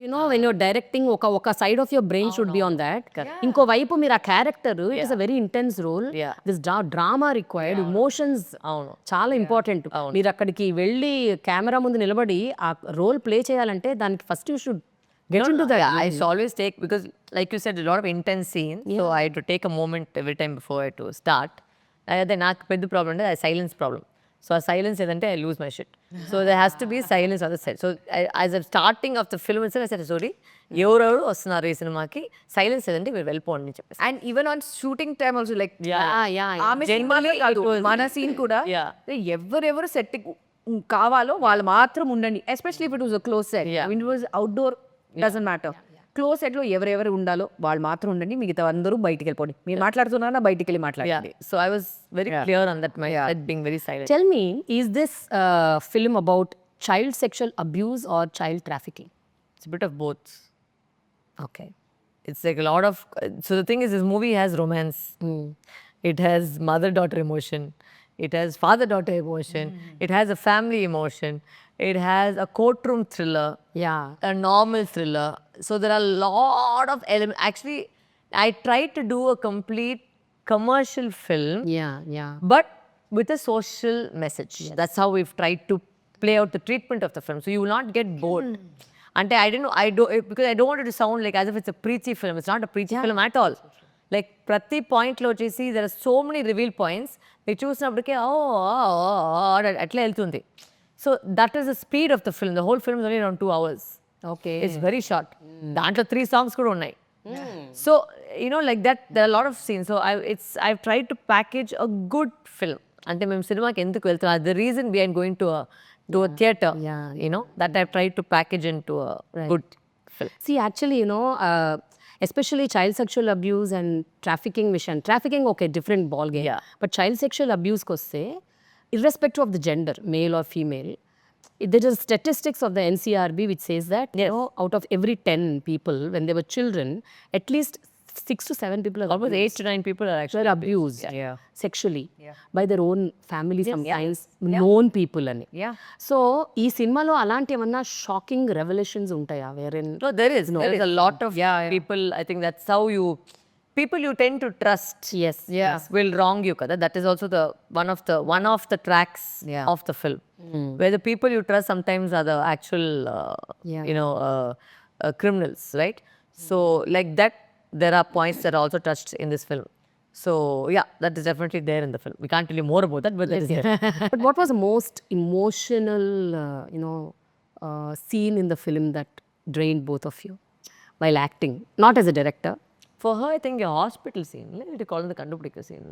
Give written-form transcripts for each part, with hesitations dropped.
when you're directing, oka side of your brain should be on that. Inko vaipu meer aa character, it is a very intense role. This drama required, emotions చాలా important. మీరు అక్కడికి వెళ్ళి camera ముందు నిలబడి ఆ role play చేయాలంటే దానికి first you should get into that. I always take, because like you said, a lot of intense scenes, so I had to take a moment every time before I to start. Then నాకు పెద్ద problem అంటే silence problem. So ఆ silence ఏదంటే I lose my shit. So they has to be silence on the set. So as a starting of the film sorry ఎవరెవరు వస్తున్నారు ఈ సినిమాకి, silence ఏదంటే మీరు వెళ్ళిపోండి అని చెప్పేసి. And even on shooting time also like Generally మన సీన్ కూడా ఎవరెవరు సెట్ కావాలో వాళ్ళు మాత్రం ఉండండి. Especially if it was a close set, it was outdoor, doesn't matter. Close set లో ఎవరెవరు ఉండాలో వాళ్ళు మాత్రం ఉండండి, మిగతా అందరూ బయటికి వెళ్ళిపోండి. మీరు మాట్లాడుతున్నారా బయటికి వెళ్ళి మాట్లాడండి. So I was very clear on that, my set being very silent. Tell me, is this film about child sexual abuse or child trafficking? It's a bit of both. Okay. It's like a lot of, so the thing is, this movie has romance. It has mother-daughter emotion. It has father-daughter emotion. It has a family emotion. It has a courtroom thriller. Yeah. A normal thriller. So there are a lot of elements. Actually, I tried to do a complete commercial film, Yeah. but with a social message. That's how we've tried to play out the treatment of the film. So you will not get bored. And because I don't want it to sound like as if it's a preachy film. It's not a preachy film at all. Like ప్రతి పాయింట్లో వచ్చేసి there are so many reveal points. మీరు చూసినప్పటికే అట్లా వెళ్తుంది. So that is the speed of the film. The whole film is only around 2 hours. Okay. It's very short. దాంట్లో 3 songs కూడా ఉన్నాయి. So like that, there are a lot of scenes. So I've tried to package a good film. అంటే మేము సినిమాకి ఎందుకు వెళ్తున్నాం, the reason behind going to a theatre, that I've tried to package into a good film. See, actually, especially child sexual abuse and trafficking, okay, different ball game. But child sexual abuse koste, irrespective of the gender, male or female, there is statistics of the NCRB which says that out of every 10 people when they were children, at least 6 to 7 people are Almost 8 to 9 people are actually abused sexually by their own family, sometimes known people అని. So ఈ సినిమాలో అలాంటి ఏమన్నా shocking revolutions ఉంటాయా? వేరేన్ No, there is a lot of people. I think that's how people you tend to trust will wrong you kada. That is also the one of the tracks of the film, where the people you trust sometimes are the actual criminals, right? So like that, there are points that are also touched in this film. So that is definitely there in the film. We can't tell you more about that, but that is there. But what was the most emotional scene in the film that drained both of you while acting, not as a director? For her, I think a hospital scene. Let me call it the Kandupidika scene.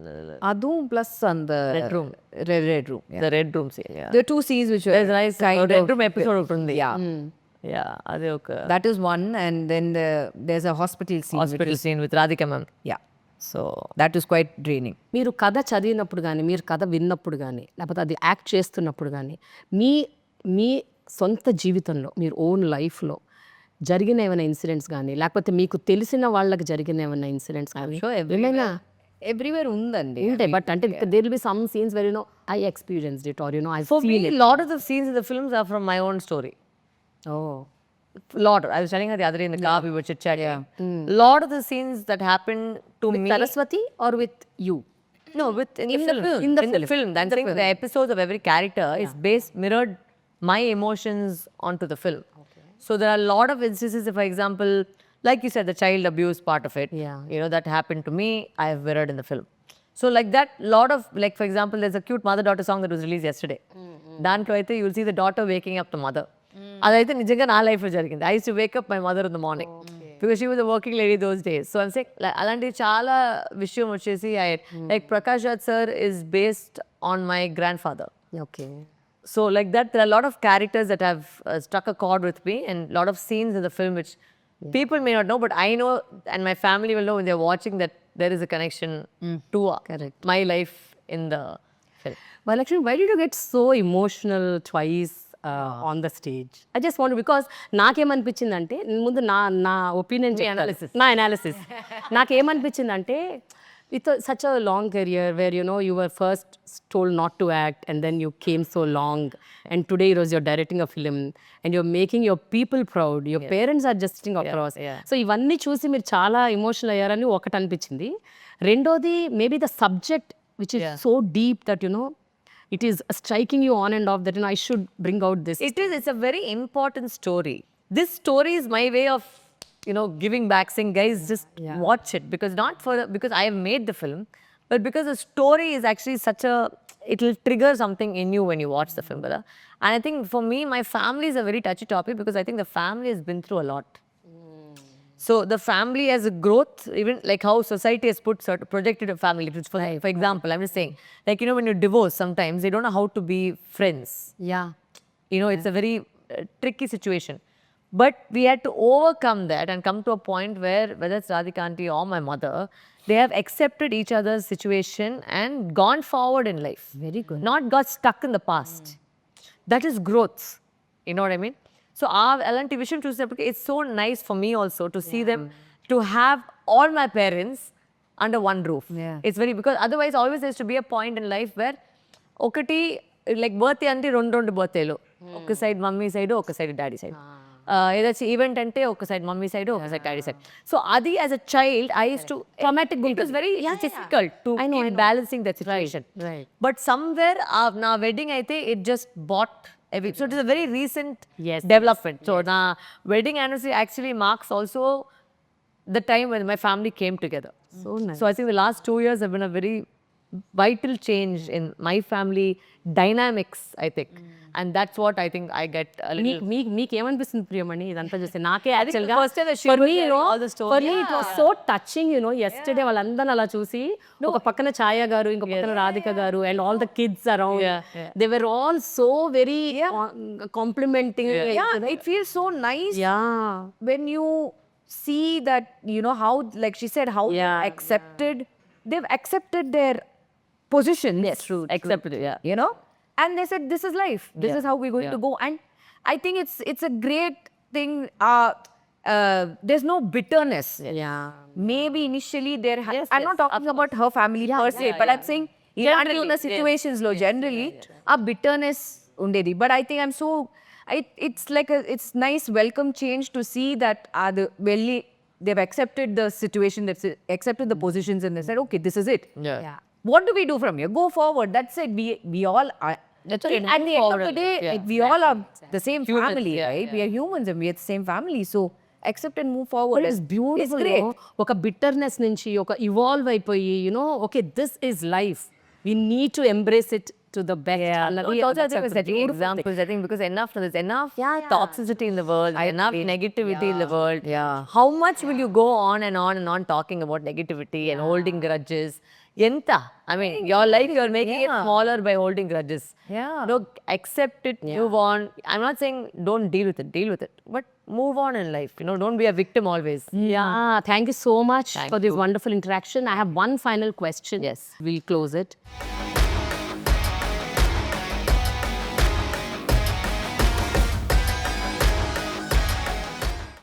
Adum plus on the Red room. Red room. The red room scene. There are 2 scenes which were There's a nice red room episode ఒకటి ఉంది. అదే ఒక that is one, and then there's a hospital scene with Radikaa ma'am. So that is quite draining. మీరు కథ చదివినప్పుడు కానీ, మీరు కథ విన్నప్పుడు కానీ, లేకపోతే అది యాక్ట్ చేస్తున్నప్పుడు కానీ, మీ సొంత జీవితంలో, మీరు ఓన్ లైఫ్లో జరిగిన ఏమైనా ఇన్సిడెంట్స్ కానీ, లేకపోతే మీకు తెలిసిన వాళ్ళకి జరిగిన ఏమైనా ఇన్సిడెంట్స్ కానీ ఏమైనా ఎవ్రీవేర్ ఉందండి. ఉంటాయి, బట్ అంటే there will be some scenes where I experienced it or I've For seen me, it. a lot of the scenes in the films are from my own story. Lot. I was telling her the other day in the car, we were chit-chatting. Lot of the scenes that happened to me. Saraswathi or with you? No, in the film. In the film. I'm saying the episodes of every character is mirrored my emotions onto the film. So there are a lot of instances, for example, like you said, the child abuse part of it, that happened to me, I have mirrored in the film. So like that, lot of, like for example, there's a cute mother-daughter song that was released yesterday. Dantlo aithe you will see the daughter waking up the mother. Adaithe nijanga na life lo jarigindi. I used to wake up my mother in the morning because she was a working lady those days. So I'm saying, alanti chaala vishayam vachesi, like Prakash Raj sir is based on my grandfather. Okay. So like that, there are a lot of characters that have struck a chord with me, and a lot of scenes in the film which people may not know, but I know, and my family will know when they're watching, that there is a connection to my life in the film. Well, actually, why did you get so emotional twice on the stage? I just want to, because నాకేమనిపించిందంటే ముందు నా opinion నా analysis నాకేమనిపించిందంటే with such a long career where, you know, you were first told not to act and then you came so long and today it was you're directing a film and you're making your people proud. Your parents are just sitting across. So ఇవన్నీ చూసి మీరు చాలా emotional అయ్యారని ఒకటి అనిపించింది. రెండోది maybe the subject which is so deep that you know it is striking you on and off that, you know, I should bring out this. It's a very important story. This story is my way of, you know, giving back, saying, guys, just watch it. Because I have made the film, but because the story is actually it will trigger something in you when you watch the film, brother. And I think for me, my family is a very touchy topic because I think the family has been through a lot. So the family as a growth, even like how society has projected a family. For example, I'm just saying, like, you know, when you divorce, sometimes they don't know how to be friends. Yeah. You know, it's a very tricky situation. But we had to overcome that and come to a point where, whether it's Radhika auntie or my mother, they have accepted each other's situation and gone forward in life. Very good. Not got stuck in the past. That is growth. You know what I mean? So our LNT vision to it's so nice for me also to see them, to have all my parents under one roof. It's very, because otherwise always there used to be a point in life where okati like birthday అంటే రెండు బర్త్డేలు, ఒక side mummy side, ఒక side daddy side. ఏదైనా event అంటే ఒక side mummy side, ఒక side daddy side. So అది as a child I use to traumatic, it was very difficult to balancing that situation. But somewhere నా wedding అయితే it just but every. So it is a very recent development. So na wedding anniversary actually marks also the time when my family came together. So nice. So I think the last 2 years have been a very vital change in my family dynamics, I think. And that's what I think I get a little. మీకు ఏమనిపిస్తుంది ప్రియమణి ఇదంతా చూస్తే? నాకే first time that she was sharing all the stories. For me it was so touching, you know. Yesterday వాళ్ళందరూ అలా చూసి, ఒక పక్కన ఛాయ గారు, ఇంకో పక్కన రాధిక గారు, and all the kids around, they were all so very complimenting. It feels so nice when you see that, you know, how, like she said, how they've accepted their positions. Yes, true. Accepted it, you know, and they said this is life, this is how we're going to go. And I think it's a great thing. There's no bitterness. Maybe initially I'm not talking about her family per se, but I'm saying ఇలాంటి ఉన్న situations లో generally ఆ bitterness ఉండేది. But I think it's nice welcome change to see that they've accepted the situation, they've accepted the positions, and they said, okay, this is it. What do we do from here? Go forward. That's it. We all are. At the end of the day, we all are the same family, right? We are humans and we are the same family. So accept and move forward. It's beautiful. It's great. ఒక bitterness నుంచి ఒక evolve అయిపోయి, you know, okay, this is life. We need to embrace it to the best. Also, I think we're setting examples. I think because there's enough toxicity in the world, enough negativity in the world. How much will you go on and on and on talking about negativity and holding grudges? Yenta. I mean, your life, you're making it smaller by holding grudges. No, accept it, move on. I'm not saying don't deal with it. But move on in life. You know, don't be a victim always. Thank you so much for this wonderful interaction. I have one final question. Yes. We'll close it.